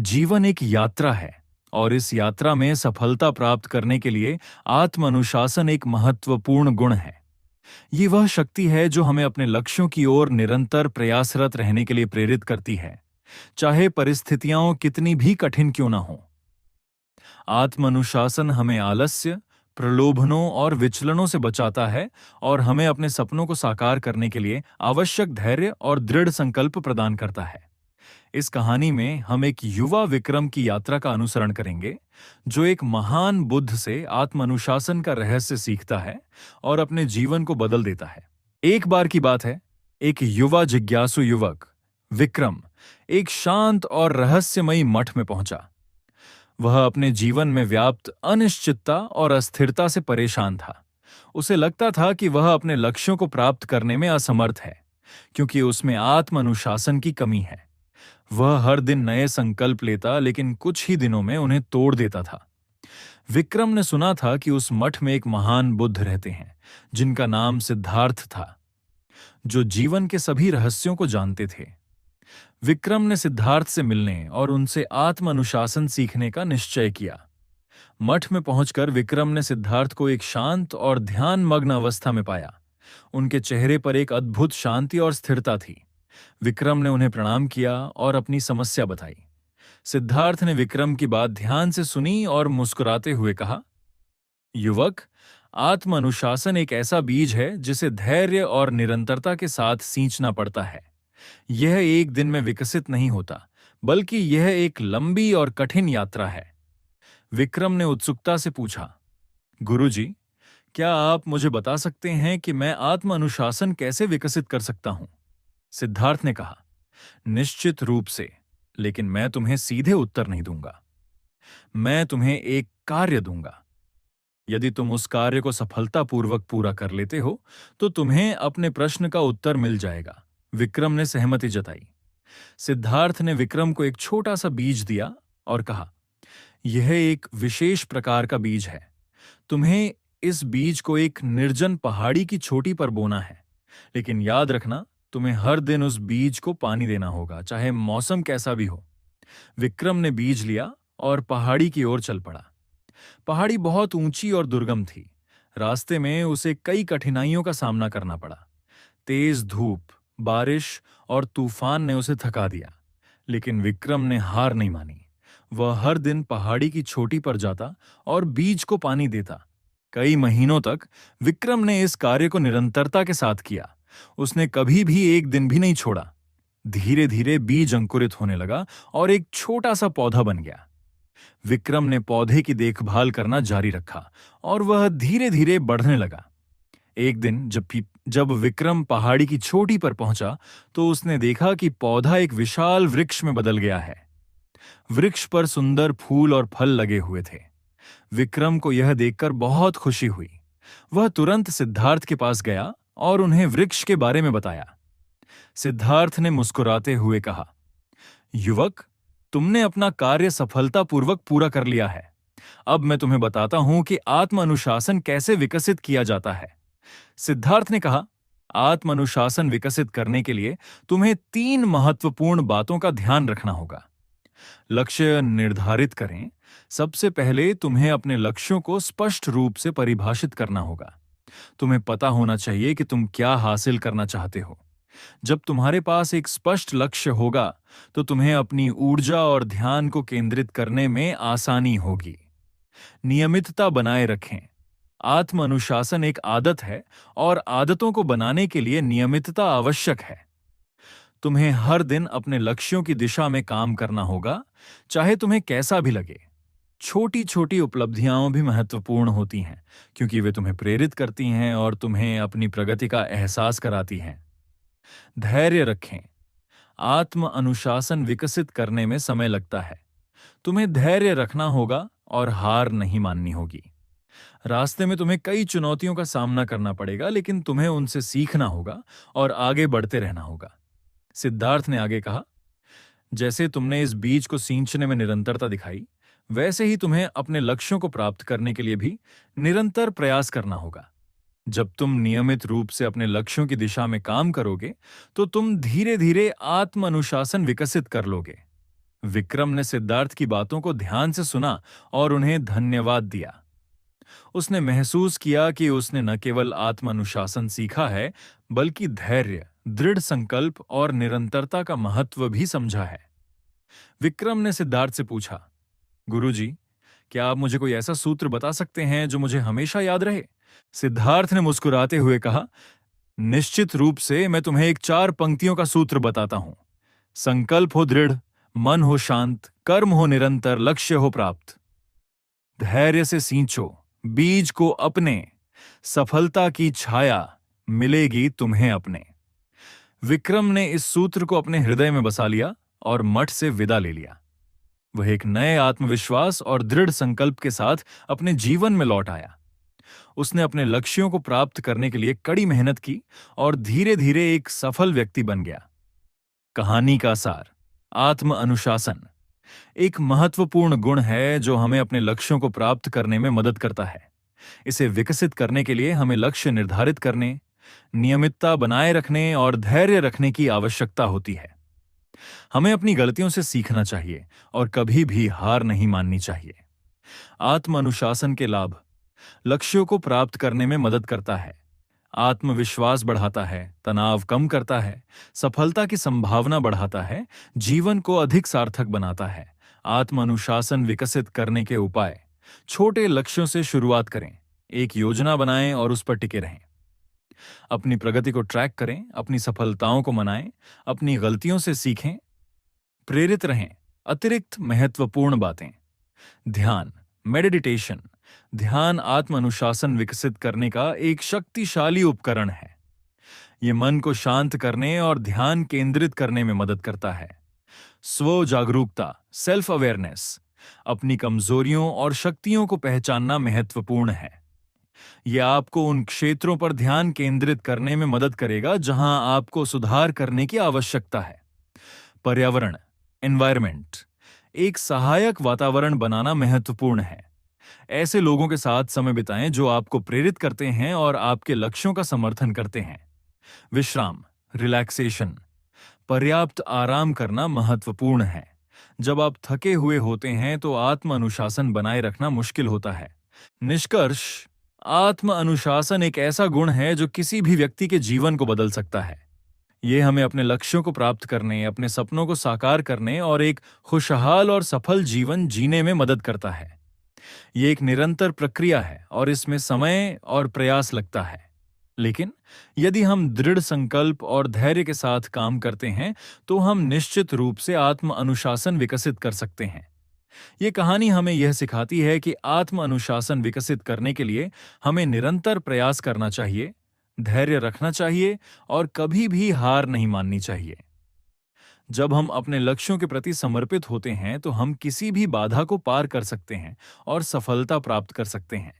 जीवन एक यात्रा है और इस यात्रा में सफलता प्राप्त करने के लिए आत्म अनुशासन एक महत्वपूर्ण गुण है। ये वह शक्ति है जो हमें अपने लक्ष्यों की ओर निरंतर प्रयासरत रहने के लिए प्रेरित करती है, चाहे परिस्थितियां कितनी भी कठिन क्यों ना हो। आत्म अनुशासन हमें आलस्य, प्रलोभनों और विचलनों से बचाता है और हमें अपने सपनों को साकार करने के लिए आवश्यक धैर्य और दृढ़ संकल्प प्रदान करता है। इस कहानी में हम एक युवा विक्रम की यात्रा का अनुसरण करेंगे, जो एक महान बुद्ध से आत्म अनुशासन का रहस्य सीखता है और अपने जीवन को बदल देता है। एक बार की बात है, एक युवा जिज्ञासु युवक विक्रम एक शांत और रहस्यमयी मठ में पहुंचा। वह अपने जीवन में व्याप्त अनिश्चितता और अस्थिरता से परेशान था। उसे लगता था कि वह अपने लक्ष्यों को प्राप्त करने में असमर्थ है, क्योंकि उसमें आत्म अनुशासन की कमी है। वह हर दिन नए संकल्प लेता, लेकिन कुछ ही दिनों में उन्हें तोड़ देता था। विक्रम ने सुना था कि उस मठ में एक महान बुद्ध रहते हैं, जिनका नाम सिद्धार्थ था, जो जीवन के सभी रहस्यों को जानते थे। विक्रम ने सिद्धार्थ से मिलने और उनसे आत्म अनुशासन सीखने का निश्चय किया। मठ में पहुंचकर विक्रम ने सिद्धार्थ को एक शांत और ध्यानमग्न अवस्था में पाया। उनके चेहरे पर एक अद्भुत शांति और स्थिरता थी। विक्रम ने उन्हें प्रणाम किया और अपनी समस्या बताई। सिद्धार्थ ने विक्रम की बात ध्यान से सुनी और मुस्कुराते हुए कहा, युवक, आत्म अनुशासन एक ऐसा बीज है जिसे धैर्य और निरंतरता के साथ सींचना पड़ता है। यह एक दिन में विकसित नहीं होता, बल्कि यह एक लंबी और कठिन यात्रा है। विक्रम ने उत्सुकता से पूछा, गुरुजी, क्या आप मुझे बता सकते हैं कि मैं आत्म अनुशासन कैसे विकसित कर सकता हूं? सिद्धार्थ ने कहा, निश्चित रूप से, लेकिन मैं तुम्हें सीधे उत्तर नहीं दूंगा। मैं तुम्हें एक कार्य दूंगा। यदि तुम उस कार्य को सफलतापूर्वक पूरा कर लेते हो, तो तुम्हें अपने प्रश्न का उत्तर मिल जाएगा। विक्रम ने सहमति जताई। सिद्धार्थ ने विक्रम को एक छोटा सा बीज दिया और कहा, यह एक विशेष प्रकार का बीज है। तुम्हें इस बीज को एक निर्जन पहाड़ी की चोटी पर बोना है, लेकिन याद रखना, तुम्हें हर दिन उस बीज को पानी देना होगा, चाहे मौसम कैसा भी हो। विक्रम ने बीज लिया और पहाड़ी की ओर चल पड़ा। पहाड़ी बहुत ऊंची और दुर्गम थी। रास्ते में उसे कई कठिनाइयों का सामना करना पड़ा। तेज धूप, बारिश और तूफान ने उसे थका दिया, लेकिन विक्रम ने हार नहीं मानी। वह हर दिन पहाड़ी की चोटी पर जाता और बीज को पानी देता। कई महीनों तक विक्रम ने इस कार्य को निरंतरता के साथ किया। उसने कभी भी एक दिन भी नहीं छोड़ा। धीरे धीरे बीज अंकुरित होने लगा और एक छोटा सा पौधा बन गया। विक्रम ने पौधे की देखभाल करना जारी रखा और वह धीरे धीरे बढ़ने लगा। एक दिन जब विक्रम पहाड़ी की चोटी पर पहुंचा, तो उसने देखा कि पौधा एक विशाल वृक्ष में बदल गया है। वृक्ष पर सुंदर फूल और फल लगे हुए थे। विक्रम को यह देखकर बहुत खुशी हुई। वह तुरंत सिद्धार्थ के पास गया और उन्हें वृक्ष के बारे में बताया। सिद्धार्थ ने मुस्कुराते हुए कहा, युवक, तुमने अपना कार्य सफलतापूर्वक पूरा कर लिया है। अब मैं तुम्हें बताता हूं कि आत्म अनुशासन कैसे विकसित किया जाता है। सिद्धार्थ ने कहा, आत्म अनुशासन विकसित करने के लिए तुम्हें 3 महत्वपूर्ण बातों का ध्यान रखना होगा। लक्ष्य निर्धारित करें। सबसे पहले तुम्हें अपने लक्ष्यों को स्पष्ट रूप से परिभाषित करना होगा। तुम्हें पता होना चाहिए कि तुम क्या हासिल करना चाहते हो। जब तुम्हारे पास एक स्पष्ट लक्ष्य होगा, तो तुम्हें अपनी ऊर्जा और ध्यान को केंद्रित करने में आसानी होगी। नियमितता बनाए रखें। आत्म अनुशासन एक आदत है और आदतों को बनाने के लिए नियमितता आवश्यक है। तुम्हें हर दिन अपने लक्ष्यों की दिशा में काम करना होगा, चाहे तुम्हें कैसा भी लगे। छोटी छोटी उपलब्धियां भी महत्वपूर्ण होती हैं, क्योंकि वे तुम्हें प्रेरित करती हैं और तुम्हें अपनी प्रगति का एहसास कराती हैं। धैर्य रखें। आत्म अनुशासन विकसित करने में समय लगता है। तुम्हें धैर्य रखना होगा और हार नहीं माननी होगी। रास्ते में तुम्हें कई चुनौतियों का सामना करना पड़ेगा, लेकिन तुम्हें उनसे सीखना होगा और आगे बढ़ते रहना होगा। सिद्धार्थ ने आगे कहा, जैसे तुमने इस बीज को सींचने में निरंतरता दिखाई, वैसे ही तुम्हें अपने लक्ष्यों को प्राप्त करने के लिए भी निरंतर प्रयास करना होगा। जब तुम नियमित रूप से अपने लक्ष्यों की दिशा में काम करोगे, तो तुम धीरे धीरे आत्म अनुशासन विकसित कर लोगे। विक्रम ने सिद्धार्थ की बातों को ध्यान से सुना और उन्हें धन्यवाद दिया। उसने महसूस किया कि उसने न केवल आत्म अनुशासन सीखा है, बल्कि धैर्य, दृढ़ संकल्प और निरंतरता का महत्व भी समझा है। विक्रम ने सिद्धार्थ से पूछा, गुरुजी, क्या आप मुझे कोई ऐसा सूत्र बता सकते हैं जो मुझे हमेशा याद रहे? सिद्धार्थ ने मुस्कुराते हुए कहा, निश्चित रूप से मैं तुम्हें एक 4 पंक्तियों का सूत्र बताता हूं। संकल्प हो दृढ़, मन हो शांत, कर्म हो निरंतर, लक्ष्य हो प्राप्त। धैर्य से सींचो, बीज को अपने, सफलता की छाया मिलेगी तुम्हें अपने। विक्रम ने इस सूत्र को अपने हृदय में बसा लिया और मठ से विदा ले लिया। वह एक नए आत्मविश्वास और दृढ़ संकल्प के साथ अपने जीवन में लौट आया। उसने अपने लक्ष्यों को प्राप्त करने के लिए कड़ी मेहनत की और धीरे धीरे एक सफल व्यक्ति बन गया। कहानी का सार: आत्म अनुशासन एक महत्वपूर्ण गुण है जो हमें अपने लक्ष्यों को प्राप्त करने में मदद करता है। इसे विकसित करने के लिए हमें लक्ष्य निर्धारित करने, नियमितता बनाए रखने और धैर्य रखने की आवश्यकता होती है। हमें अपनी गलतियों से सीखना चाहिए और कभी भी हार नहीं माननी चाहिए। आत्म अनुशासन के लाभ: लक्ष्यों को प्राप्त करने में मदद करता है, आत्मविश्वास बढ़ाता है, तनाव कम करता है, सफलता की संभावना बढ़ाता है, जीवन को अधिक सार्थक बनाता है। आत्म अनुशासन विकसित करने के उपाय: छोटे लक्ष्यों से शुरुआत करें, एक योजना बनाएं और उस पर टिके रहें। अपनी प्रगति को ट्रैक करें, अपनी सफलताओं को मनाएं, अपनी गलतियों से सीखें, प्रेरित रहें। अतिरिक्त महत्वपूर्ण बातें: ध्यान, मेडिटेशन। ध्यान आत्म अनुशासन विकसित करने का एक शक्तिशाली उपकरण है। यह मन को शांत करने और ध्यान केंद्रित करने में मदद करता है। स्व जागरूकता, सेल्फ अवेयरनेस। अपनी कमजोरियों और शक्तियों को पहचानना महत्वपूर्ण है। यह आपको उन क्षेत्रों पर ध्यान केंद्रित करने में मदद करेगा जहां आपको सुधार करने की आवश्यकता है। पर्यावरण, एनवायरनमेंट। एक सहायक वातावरण बनाना महत्वपूर्ण है। ऐसे लोगों के साथ समय बिताएं जो आपको प्रेरित करते हैं और आपके लक्ष्यों का समर्थन करते हैं। विश्राम, रिलैक्सेशन। पर्याप्त आराम करना महत्वपूर्ण है। जब आप थके हुए होते हैं तो आत्म अनुशासन बनाए रखना मुश्किल होता है। निष्कर्ष: आत्म अनुशासन एक ऐसा गुण है जो किसी भी व्यक्ति के जीवन को बदल सकता है। यह हमें अपने लक्ष्यों को प्राप्त करने, अपने सपनों को साकार करने और एक खुशहाल और सफल जीवन जीने में मदद करता है। यह एक निरंतर प्रक्रिया है और इसमें समय और प्रयास लगता है। लेकिन यदि हम दृढ़ संकल्प और धैर्य के साथ काम करते हैं तो हम निश्चित रूप से आत्म अनुशासन विकसित कर सकते हैं। ये कहानी हमें यह सिखाती है कि आत्म अनुशासन विकसित करने के लिए हमें निरंतर प्रयास करना चाहिए, धैर्य रखना चाहिए और कभी भी हार नहीं माननी चाहिए। जब हम अपने लक्ष्यों के प्रति समर्पित होते हैं तो हम किसी भी बाधा को पार कर सकते हैं और सफलता प्राप्त कर सकते हैं।